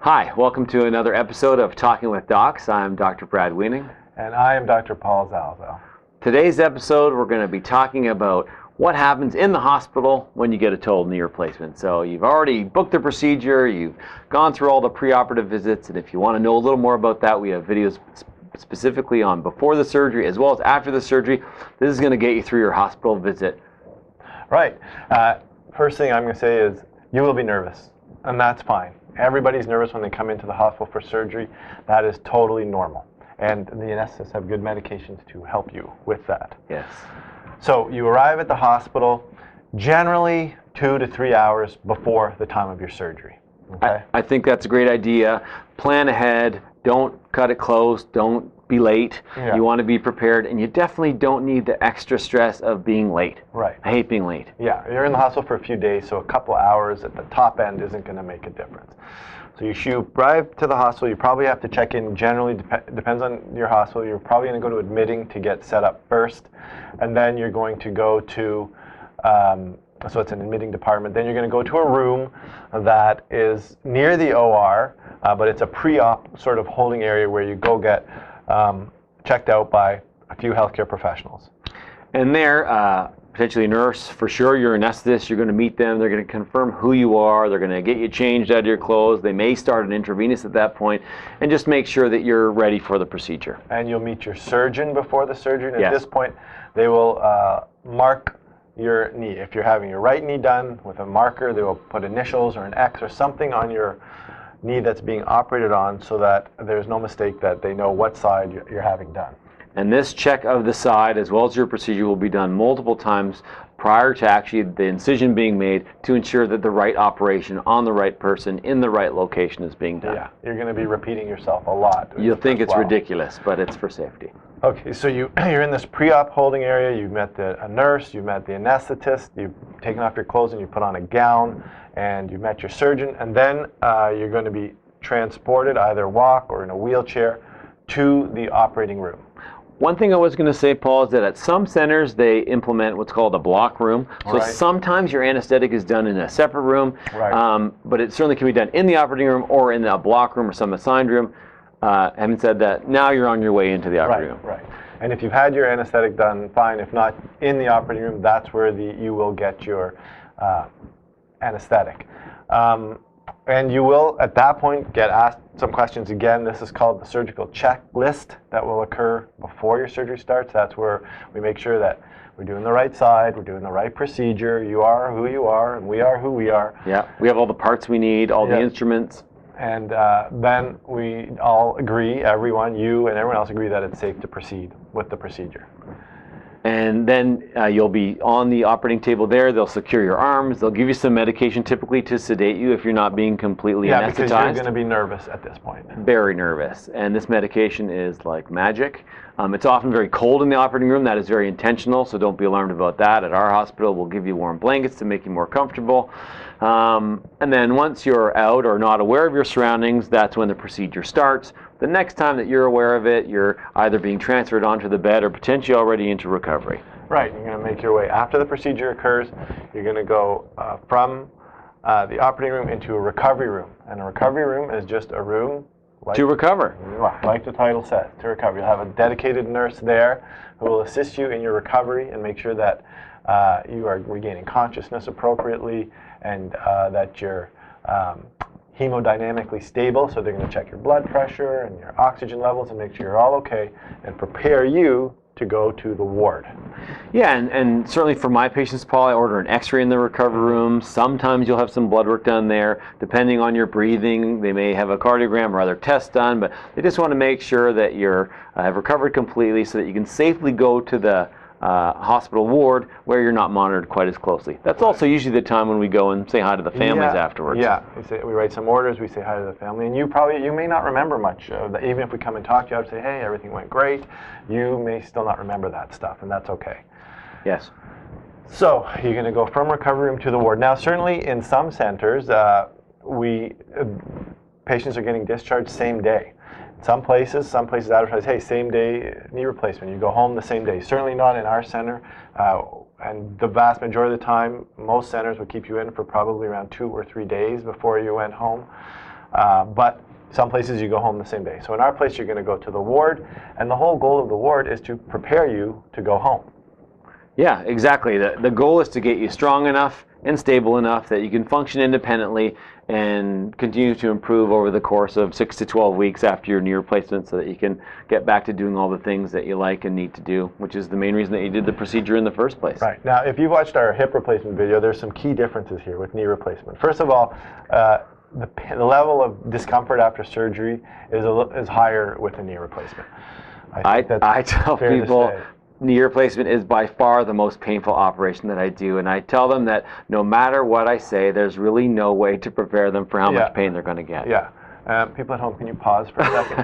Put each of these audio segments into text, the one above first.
Hi, welcome to another episode of Talking with Docs. I'm Dr. Brad Weening. And I am Dr. Paul Zalzo. Today's episode, we're going to be talking about what happens in the hospital when you get a total knee replacement. So you've already booked the procedure, you've gone through all the preoperative visits, and if you want to know a little more about that, we have videos specifically on before the surgery as well as after the surgery. This is going to get you through your hospital visit. Right. First thing I'm going to say is you will be nervous, and that's fine. Everybody's nervous when they come into the hospital for surgery. That is totally normal. And the anesthetists have good medications to help you with that. Yes. So you arrive at the hospital generally 2 to 3 hours before the time of your surgery. Okay? I think that's a great idea. Plan ahead. Don't cut it close. Don't be late. Yeah. You want to be prepared, and you definitely don't need the extra stress of being late. Right. I hate being late. Yeah, you're in the hospital for a few days, so a couple hours at the top end isn't going to make a difference. So you arrive to the hospital, you probably have to check in generally, depends on your hospital, you're probably going to go to admitting to get set up first, and then you're going to go to, so it's an admitting department, then you're going to go to a room that is near the OR, but it's a pre-op sort of holding area where you go get checked out by a few healthcare professionals. And there, potentially a nurse, for sure, you're an anesthetist, you're going to meet them, they're going to confirm who you are, they're going to get you changed out of your clothes, they may start an intravenous at that point, and just make sure that you're ready for the procedure. And you'll meet your surgeon before the surgery, and Yes. at this point, they will mark your knee. If you're having your right knee done with a marker, they will put initials or an X or something on your knee that's being operated on so that there's no mistake that they know what side you're having done. And this check of the side, as well as your procedure, will be done multiple times prior to actually the incision being made to ensure that the right operation on the right person in the right location is being done. Yeah, you're going to be repeating yourself a lot. You'll think it's Wow. ridiculous, but it's for safety. Okay, so you're in this pre-op holding area, you've met a nurse, you've met the anesthetist, you've taken off your clothes and you put on a gown, and you've met your surgeon, and then you're going to be transported, either walk or in a wheelchair, to the operating room. One thing I was going to say, Paul, is that at some centers they implement what's called a block room. So Right. sometimes your anesthetic is done in a separate room, Right. but it certainly can be done in the operating room or in a block room or some assigned room. Having said that, now you're on your way into the operating room. Right. And if you've had your anesthetic done, fine. If not in the operating room, that's where you will get your anesthetic. And you will, at that point, get asked some questions again. This is called the surgical checklist that will occur before your surgery starts. That's where we make sure that we're doing the right side, we're doing the right procedure, you are who you are, and we are who we are. Yeah, we have all the parts we need, all the instruments. And then we all agree, everyone, you and everyone else agree that it's safe to proceed with the procedure. And then you'll be on the operating table there. They'll secure your arms. They'll give you some medication, typically to sedate you if you're not being completely anesthetized. Because you're going to be nervous at this point. Very nervous. And this medication is like magic. It's often very cold in the operating room. That is very intentional, so don't be alarmed about that. At our hospital, we'll give you warm blankets to make you more comfortable. And then once you're out or not aware of your surroundings, that's when the procedure starts. The next time that you're aware of it, you're either being transferred onto the bed or potentially already into recovery. Right, you're going to make your way. After the procedure occurs, you're going to go from the operating room into a recovery room. And a recovery room is just a room to recover. Like the title says, to recover. You'll have a dedicated nurse there who will assist you in your recovery and make sure that you are regaining consciousness appropriately and that you're hemodynamically stable. So they're going to check your blood pressure and your oxygen levels and make sure you're all okay and prepare you to go to the ward. Yeah, and certainly for my patients, Paul, I order an x-ray in the recovery room. Sometimes you'll have some blood work done there. Depending on your breathing, they may have a cardiogram or other tests done, but they just want to make sure that you're have recovered completely so that you can safely go to the hospital ward where you're not monitored quite as closely. That's also usually the time when we go and say hi to the families afterwards. Yeah, we write some orders, we say hi to the family, and you may not remember much of that. Even if we come and talk to you, I would say, hey, everything went great. You may still not remember that stuff, and that's okay. Yes. So you're going to go from recovery room to the ward. Now, certainly in some centers, patients are getting discharged same day. Some places advertise, hey, same day knee replacement. You go home the same day. Certainly not in our center. And the vast majority of the time, most centers would keep you in for probably around 2 or 3 days before you went home. But some places you go home the same day. So in our place, you're going to go to the ward, and the whole goal of the ward is to prepare you to go home. Yeah, exactly. The goal is to get you strong enough and stable enough that you can function independently and continue to improve over the course of 6 to 12 weeks after your knee replacement, so that you can get back to doing all the things that you like and need to do, which is the main reason that you did the procedure in the first place. Right. Now, if you've watched our hip replacement video, there's some key differences here with knee replacement. First of all, the level of discomfort after surgery is higher with a knee replacement. I tell people knee replacement is by far the most painful operation that I do, and I tell them that no matter what I say, there's really no way to prepare them for how much pain they're going to get. Yeah. People at home, can you pause for a second?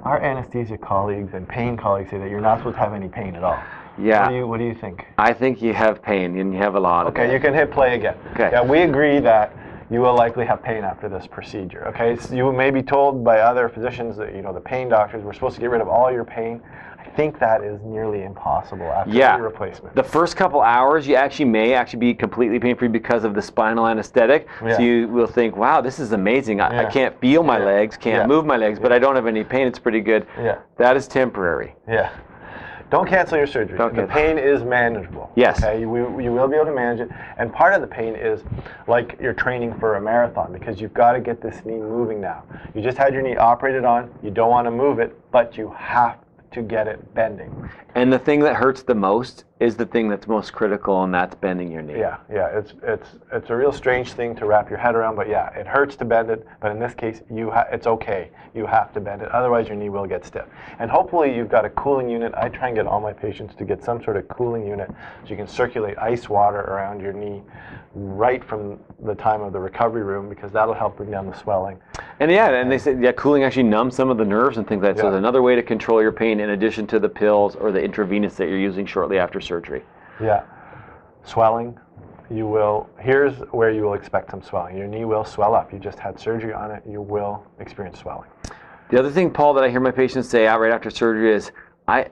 Our anesthesia colleagues and pain colleagues say that you're not supposed to have any pain at all. Yeah. What do you think? I think you have pain, and you have a lot of it. Okay, you can hit play again. Okay. Yeah, we agree that you will likely have pain after this procedure. Okay, so you may be told by other physicians that, the pain doctors, we're supposed to get rid of all your pain. I think that is nearly impossible after knee replacement. The first couple hours, you may be completely pain-free because of the spinal anesthetic. Yeah. So you will think, wow, this is amazing. I can't feel my legs, can't move my legs, but I don't have any pain. It's pretty good. Yeah. That is temporary. Yeah. Don't cancel your surgery. The pain is manageable. Yes. Okay, you will be able to manage it. And part of the pain is like you're training for a marathon, because you've got to get this knee moving now. You just had your knee operated on. You don't want to move it, but you have to get it bending. And the thing that hurts the most is the thing that's most critical, and that's bending your knee. Yeah. It's a real strange thing to wrap your head around, but yeah, it hurts to bend it, but in this case, it's okay. You have to bend it, otherwise your knee will get stiff. And hopefully you've got a cooling unit. I try and get all my patients to get some sort of cooling unit so you can circulate ice water around your knee right from the time of the recovery room, because that'll help bring down the swelling. And they say cooling actually numbs some of the nerves and things like that. So it's another way to control your pain in addition to the pills or the intravenous that you're using shortly after surgery. Yeah. Swelling. Here's where you will expect some swelling. Your knee will swell up. You just had surgery on it. You will experience swelling. The other thing, Paul, that I hear my patients say right after surgery is,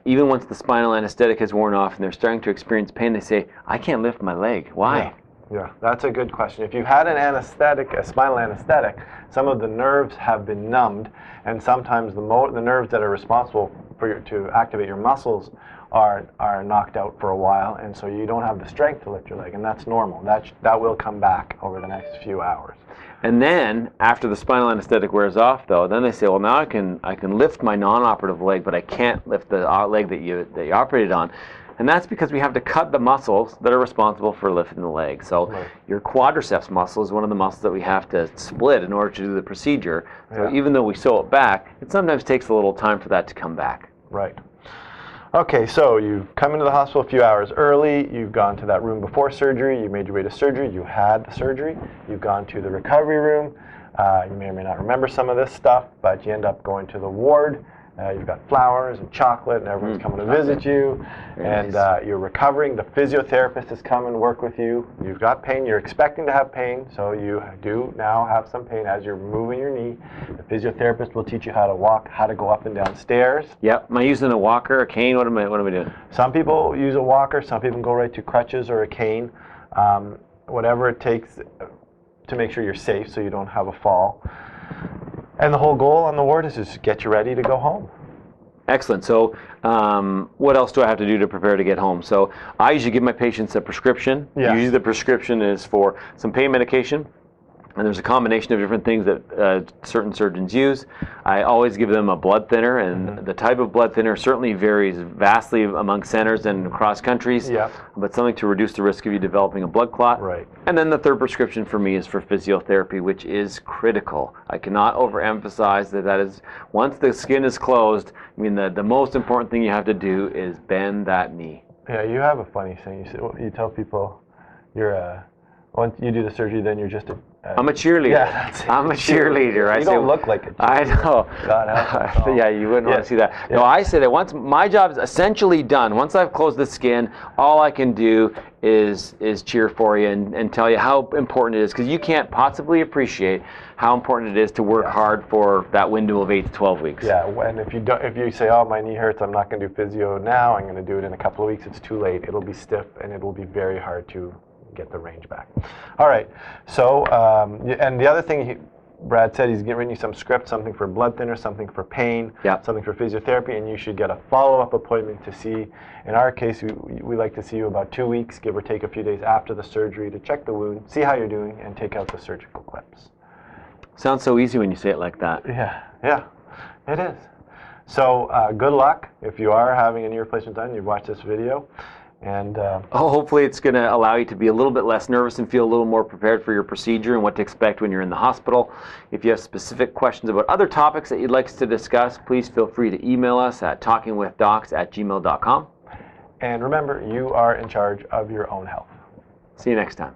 even once the spinal anesthetic has worn off and they're starting to experience pain, they say, I can't lift my leg. Why? Yeah, that's a good question. If you've had a spinal anesthetic, some of the nerves have been numbed, and sometimes the nerves that are responsible to activate your muscles are knocked out for a while, and so you don't have the strength to lift your leg, and that's normal. That will come back over the next few hours. And then after the spinal anesthetic wears off, though, then they say, well, now I can lift my non-operative leg, but I can't lift the leg that you operated on. And that's because we have to cut the muscles that are responsible for lifting the leg. So your quadriceps muscle is one of the muscles that we have to split in order to do the procedure. So even though we sew it back, it sometimes takes a little time for that to come back. Right. Okay, so you've come into the hospital a few hours early, you've gone to that room before surgery, you made your way to surgery, you had the surgery, you've gone to the recovery room, you may or may not remember some of this stuff, but you end up going to the ward. You've got flowers and chocolate, and everyone's coming to visit you, and you're recovering. The physiotherapist has come and worked with you. You've got pain. You're expecting to have pain, so you do now have some pain as you're moving your knee. The physiotherapist will teach you how to walk, how to go up and down stairs. Yep. Am I using a walker, a cane? What am I doing? Some people use a walker. Some people go right to crutches or a cane. Whatever it takes to make sure you're safe so you don't have a fall. And the whole goal on the ward is just get you ready to go home. Excellent. So what else do I have to do to prepare to get home? So I usually give my patients a prescription. Yeah. Usually the prescription is for some pain medication. And there's a combination of different things that certain surgeons use. I always give them a blood thinner, and the type of blood thinner certainly varies vastly among centers and across countries, but something to reduce the risk of you developing a blood clot. Right. And then the third prescription for me is for physiotherapy, which is critical. I cannot overemphasize that is, once the skin is closed, I mean, the most important thing you have to do is bend that knee. Yeah, you have a funny thing. You tell people once you do the surgery, then you're just I'm a cheerleader. Yeah, that's it. I'm a cheerleader. You don't look like a cheerleader. I know. God help us. Yeah, you wouldn't want to see that. Yeah. No, I say that once my job is essentially done, once I've closed the skin, all I can do is cheer for you and tell you how important it is, because you can't possibly appreciate how important it is to work hard for that window of 8 to 12 weeks. Yeah, and if you say, oh, my knee hurts, I'm not going to do physio now, I'm going to do it in a couple of weeks, it's too late. It'll be stiff and it will be very hard to get the range back. All right, so and the other thing Brad said he's written you some scripts, something for blood thinner, something for pain, Yep. something for physiotherapy, and you should get a follow-up appointment to see. In our case, we like to see you about 2 weeks, give or take a few days after the surgery to check the wound, see how you're doing, and take out the surgical clips. Sounds so easy when you say it like that. Yeah, it is. So good luck if you are having a knee replacement done. You've watched this video. And hopefully it's going to allow you to be a little bit less nervous and feel a little more prepared for your procedure and what to expect when you're in the hospital. If you have specific questions about other topics that you'd like us to discuss, please feel free to email us at talkingwithdocs@gmail.com. And remember, you are in charge of your own health. See you next time.